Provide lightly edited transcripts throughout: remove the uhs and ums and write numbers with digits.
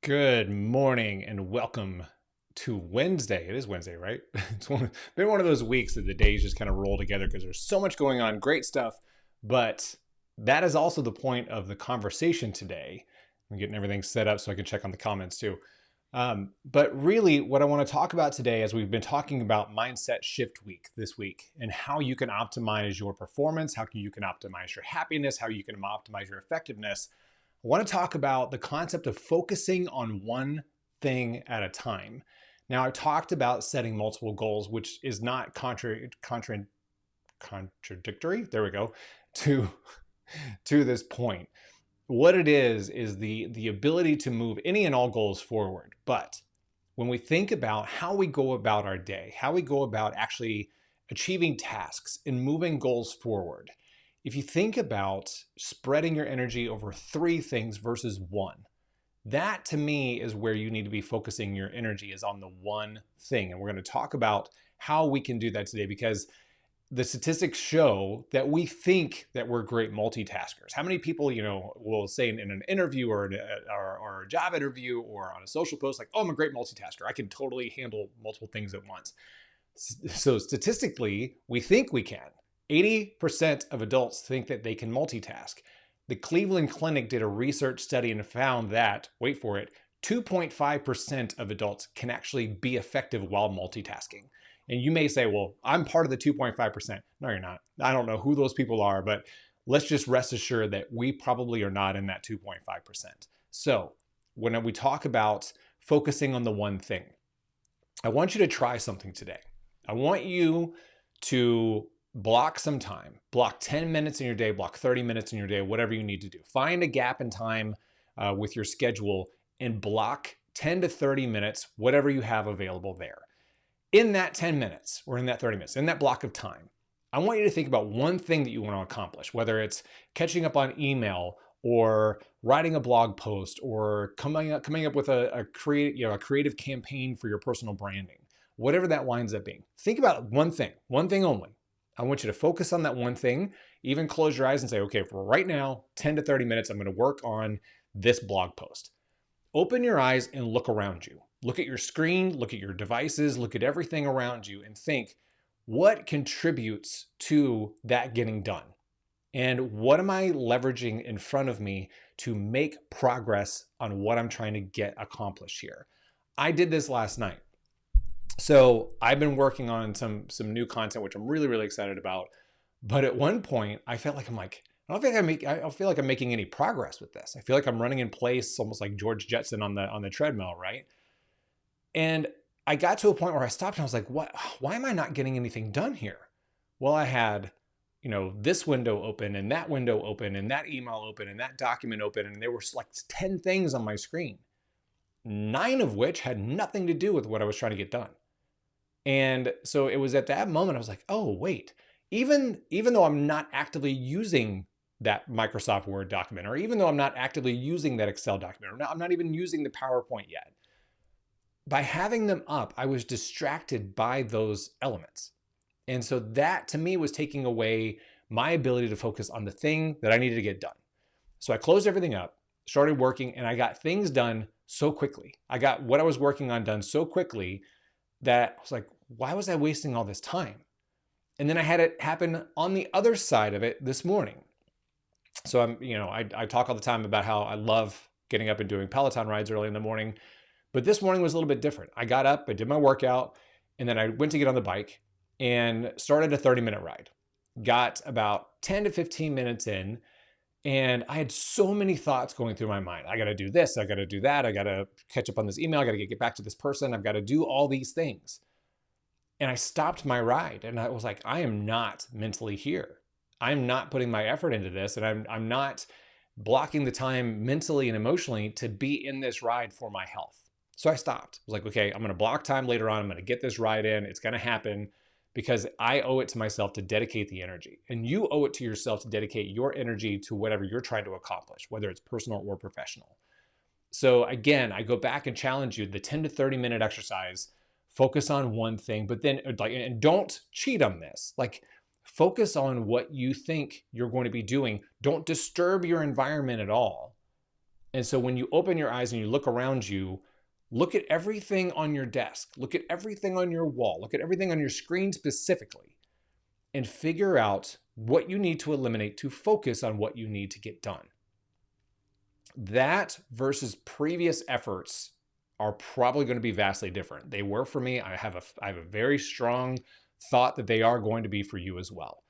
Good morning and welcome to Wednesday. It is Wednesday, right? Been one of those weeks that the days just kind of roll together because there's so much going on, great stuff. But that is also the point of the conversation today. I'm getting everything set up so I can check on the comments too. But really, what I want to talk about today is we've been talking about Mindset Shift Week this week and how you can optimize your performance, how you can optimize your happiness, how you can optimize your effectiveness. I want to talk about the concept of focusing on one thing at a time. Now, I talked about setting multiple goals, which is not contradictory. There we go. To this point, what it is the ability to move any and all goals forward. But when we think about how we go about our day, how we go about actually achieving tasks and moving goals forward, if you think about spreading your energy over three things versus one, that to me is where you need to be focusing your energy, is on the one thing. And we're going to talk about how we can do that today, because the statistics show that we think that we're great multitaskers. How many people, will say in an interview or a job interview or on a social post, like, oh, I'm a great multitasker. I can totally handle multiple things at once. So statistically, we think we can. 80% of adults think that they can multitask. The Cleveland Clinic did a research study and found that, wait for it, 2.5% of adults can actually be effective while multitasking. And you may say, well, I'm part of the 2.5%. No, you're not. I don't know who those people are, but let's just rest assured that we probably are not in that 2.5%. So when we talk about focusing on the one thing, I want you to try something today. I want you to block some time, block 10 minutes in your day, block 30 minutes in your day, whatever you need to do. Find a gap in time with your schedule and block 10 to 30 minutes, whatever you have available there. In that 10 minutes or in that 30 minutes, in that block of time, I want you to think about one thing that you want to accomplish, whether it's catching up on email or writing a blog post or coming up with a creative campaign for your personal branding, whatever that winds up being. Think about one thing only. I want you to focus on that one thing, even close your eyes and say, okay, for right now, 10 to 30 minutes, I'm going to work on this blog post. Open your eyes and look around you. Look at your screen, look at your devices, look at everything around you and think, what contributes to that getting done? And what am I leveraging in front of me to make progress on what I'm trying to get accomplished here? I did this last night. So I've been working on some new content, which I'm really, really excited about. But at one point, I felt like I don't feel like I'm making any progress with this. I feel like I'm running in place, almost like George Jetson on the treadmill, right? And I got to a point where I stopped and I was like, why am I not getting anything done here? Well, I had, this window open and that window open and that email open and that document open. And there were like 10 things on my screen, 9 of which had nothing to do with what I was trying to get done. And so it was at that moment I was like, oh, wait, even though I'm not actively using that Microsoft Word document, or even though I'm not actively using that Excel document, or I'm not even using the PowerPoint yet, by having them up, I was distracted by those elements. And so that to me was taking away my ability to focus on the thing that I needed to get done. So I closed everything up, started working, and I got things done so quickly. I got what I was working on done so quickly that I was like, why was I wasting all this time? And then I had it happen on the other side of it this morning. So I talk all the time about how I love getting up and doing Peloton rides early in the morning. But this morning was a little bit different. I got up, I did my workout, and then I went to get on the bike and started a 30-minute ride. Got about 10 to 15 minutes in, and I had so many thoughts going through my mind. I got to do this, I got to do that, I got to catch up on this email, I got to get back to this person, I've got to do all these things. And I stopped my ride and I was like, I am not mentally here. I'm not putting my effort into this, and I'm not blocking the time mentally and emotionally to be in this ride for my health. So I stopped. I was like, okay, I'm going to block time later on. I'm going to get this ride in. It's going to happen because I owe it to myself to dedicate the energy. And you owe it to yourself to dedicate your energy to whatever you're trying to accomplish, whether it's personal or professional. So again, I go back and challenge you, the 10 to 30 minute exercise, focus on one thing, but then and don't cheat on this. Like, focus on what you think you're going to be doing. Don't disturb your environment at all. And so when you open your eyes and you look around you, look at everything on your desk, look at everything on your wall, look at everything on your screen specifically, and figure out what you need to eliminate to focus on what you need to get done. That versus previous efforts are probably going to be vastly different. They were for me. I have a very strong thought that they are going to be for you as well.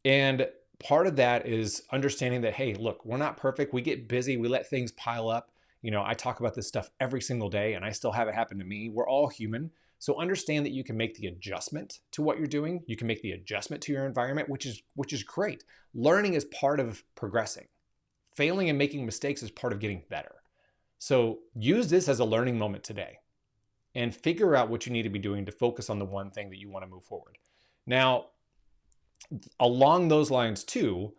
And part of that is understanding that, hey, look, we're not perfect. We get busy. We let things pile up. I talk about this stuff every single day and I still have it happen to me. We're all human. So understand that you can make the adjustment to what you're doing. You can make the adjustment to your environment, which is great. Learning is part of progressing. Failing and making mistakes is part of getting better. So use this as a learning moment today and figure out what you need to be doing to focus on the one thing that you want to move forward. Now, along those lines too,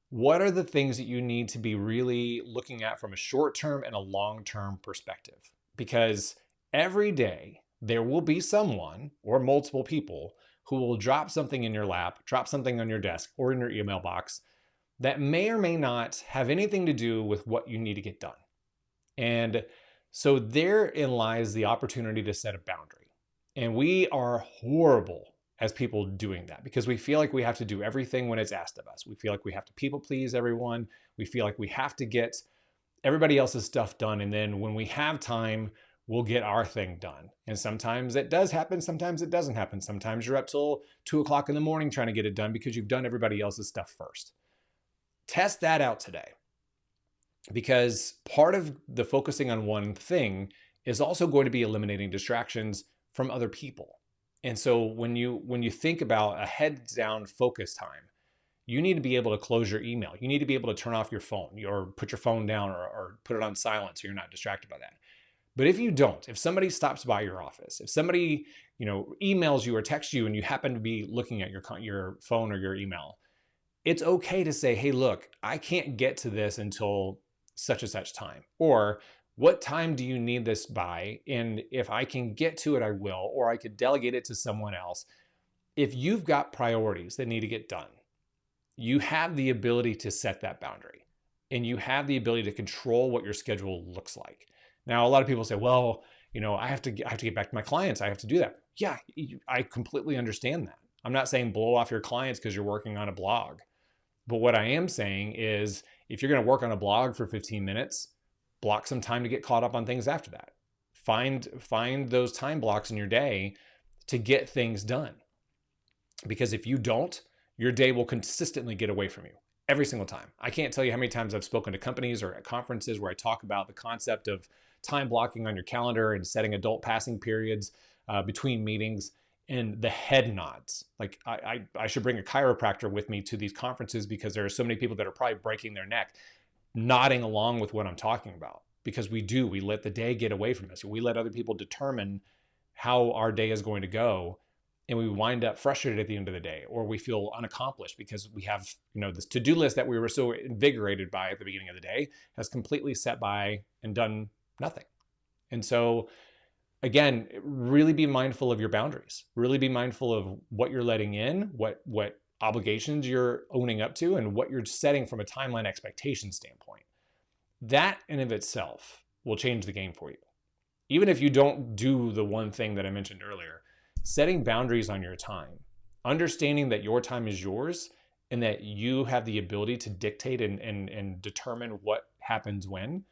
what are the things that you need to be really looking at from a short-term and a long-term perspective? Because every day there will be someone or multiple people who will drop something in your lap, drop something on your desk or in your email box that may or may not have anything to do with what you need to get done. And so therein lies the opportunity to set a boundary. And we are horrible as people doing that because we feel like we have to do everything when it's asked of us. We feel like we have to people please everyone. We feel like we have to get everybody else's stuff done. And then when we have time, we'll get our thing done. And sometimes it does happen. Sometimes it doesn't happen. Sometimes you're up till 2 o'clock in the morning trying to get it done because you've done everybody else's stuff first. Test that out today, because part of the focusing on one thing is also going to be eliminating distractions from other people. And so when you think about a heads down focus time, you need to be able to close your email. You need to be able to turn off your phone or put your phone down or put it on silent so you're not distracted by that. But if you don't, if somebody stops by your office, if somebody emails you or texts you and you happen to be looking at your phone or your email, it's okay to say, hey, look, I can't get to this until such and such time. Or what time do you need this by? And if I can get to it, I will, or I could delegate it to someone else. If you've got priorities that need to get done, you have the ability to set that boundary and you have the ability to control what your schedule looks like. Now, a lot of people say, well, I have to get back to my clients. I have to do that. Yeah, I completely understand that. I'm not saying blow off your clients because you're working on a blog. But what I am saying is if you're going to work on a blog for 15 minutes, block some time to get caught up on things after that. Find those time blocks in your day to get things done. Because if you don't, your day will consistently get away from you every single time. I can't tell you how many times I've spoken to companies or at conferences where I talk about the concept of time blocking on your calendar and setting adult passing periods between meetings. And the head nods. Like I should bring a chiropractor with me to these conferences because there are so many people that are probably breaking their neck, nodding along with what I'm talking about. Because we let the day get away from us. We let other people determine how our day is going to go. And we wind up frustrated at the end of the day, or we feel unaccomplished because we have, this to-do list that we were so invigorated by at the beginning of the day has completely set by and done nothing. And so again, really be mindful of your boundaries. Really be mindful of what you're letting in, what obligations you're owning up to, and what you're setting from a timeline expectation standpoint. That in of itself will change the game for you. Even if you don't do the one thing that I mentioned earlier, setting boundaries on your time, understanding that your time is yours and that you have the ability to dictate and determine what happens when,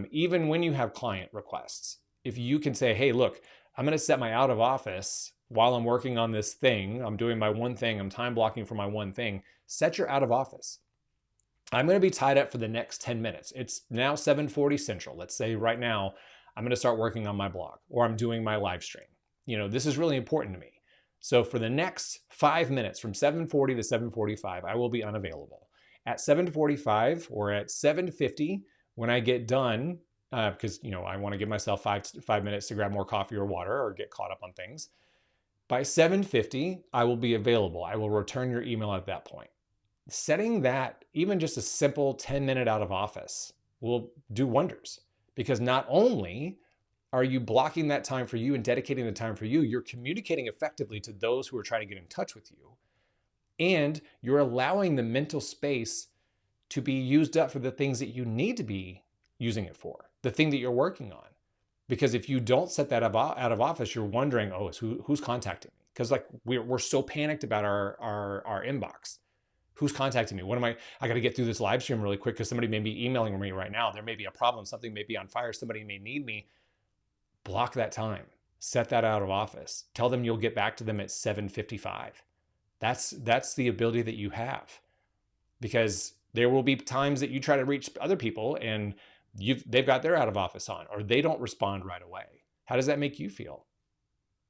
even when you have client requests. If you can say, hey, look, I'm going to set my out of office while I'm working on this thing. I'm doing my one thing. I'm time blocking for my one thing. Set your out of office. I'm going to be tied up for the next 10 minutes. It's now 7:40 Central. Let's say right now, I'm going to start working on my blog or I'm doing my live stream. This is really important to me. So for the next 5 minutes from 7:40 to 7:45, I will be unavailable. At 7:45 or at 7:50, when I get done, because I want to give myself 5 minutes to grab more coffee or water or get caught up on things. By 7:50, I will be available. I will return your email at that point. Setting that, even just a simple 10-minute out of office, will do wonders because not only are you blocking that time for you and dedicating the time for you, you're communicating effectively to those who are trying to get in touch with you, and you're allowing the mental space to be used up for the things that you need to be using it for, the thing that you're working on. Because if you don't set that out of office, you're wondering, oh, who's contacting me? Because like we're so panicked about our inbox. Who's contacting me? What am I got to get through this live stream really quick because somebody may be emailing me right now. There may be a problem. Something may be on fire. Somebody may need me. Block that time. Set that out of office. Tell them you'll get back to them at 7:55. That's the ability that you have, because there will be times that you try to reach other people and they've got their out of office on, or they don't respond right away. How does that make you feel?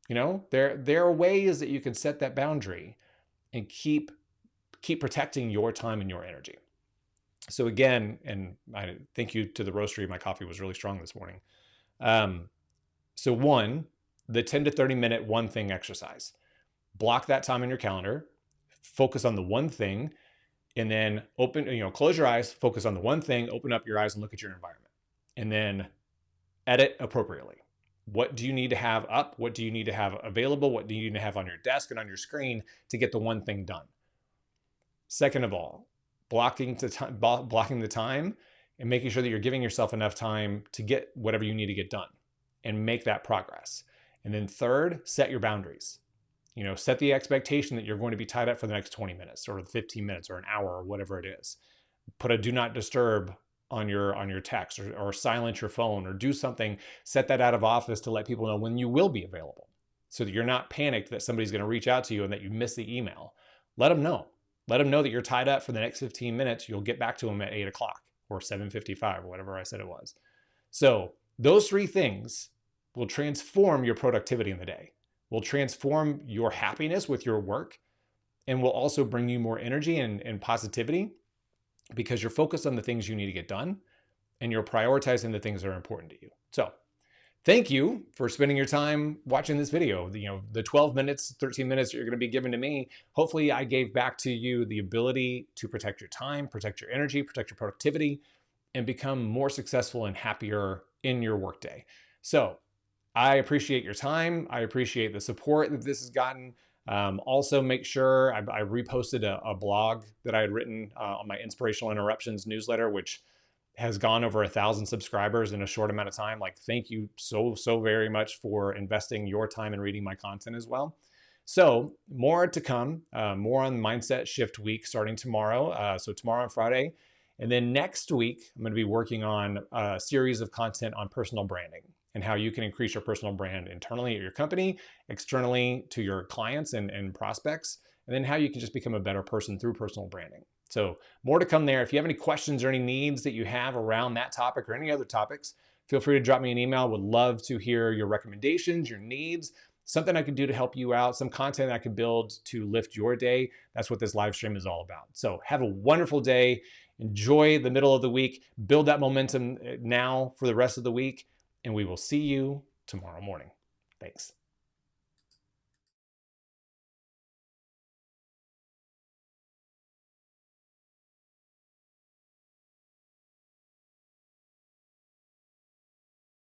You know, there are ways that you can set that boundary and keep protecting your time and your energy. So again, and I thank you to the roastery. My coffee was really strong this morning. So one, the 10 to 30 minute one thing exercise. Block that time in your calendar, focus on the one thing, and then close your eyes, focus on the one thing, open up your eyes and look at your environment. And then edit appropriately. What do you need to have up? What do you need to have available? What do you need to have on your desk and on your screen to get the one thing done? Second of all, blocking the time and making sure that you're giving yourself enough time to get whatever you need to get done and make that progress. And then third, set your boundaries. Set the expectation that you're going to be tied up for the next 20 minutes or 15 minutes or an hour or whatever it is. Put a do not disturb on your text, or silence your phone, or do something. Set that out of office to let people know when you will be available, so that you're not panicked that somebody's going to reach out to you and that you miss the email. Let them know. Let them know that you're tied up for the next 15 minutes. You'll get back to them at 8 o'clock or 7:55 or whatever I said it was. So those three things will transform your productivity in the day, will transform your happiness with your work, and will also bring you more energy and positivity, because you're focused on the things you need to get done and you're prioritizing the things that are important to you. So thank you for spending your time watching this video. The 12 minutes, 13 minutes that you're going to be given to me, hopefully I gave back to you the ability to protect your time, protect your energy, protect your productivity, and become more successful and happier in your workday. So I appreciate your time. I appreciate the support that this has gotten. Also, make sure I reposted a blog that I had written on my Inspirational Interruptions newsletter, which has gone over 1,000 subscribers in a short amount of time. Like, thank you so very much for investing your time and reading my content as well. So more to come, more on Mindset Shift Week starting tomorrow. So tomorrow on Friday. And then next week, I'm going to be working on a series of content on personal branding and how you can increase your personal brand internally at your company, externally to your clients and prospects, and then how you can just become a better person through personal branding. So more to come there. If you have any questions or any needs that you have around that topic or any other topics, feel free to drop me an email. Would love to hear your recommendations, your needs, something I could do to help you out, some content I could build to lift your day. That's what this live stream is all about. So have a wonderful day. Enjoy the middle of the week. Build that momentum now for the rest of the week. And we will see you tomorrow morning. Thanks.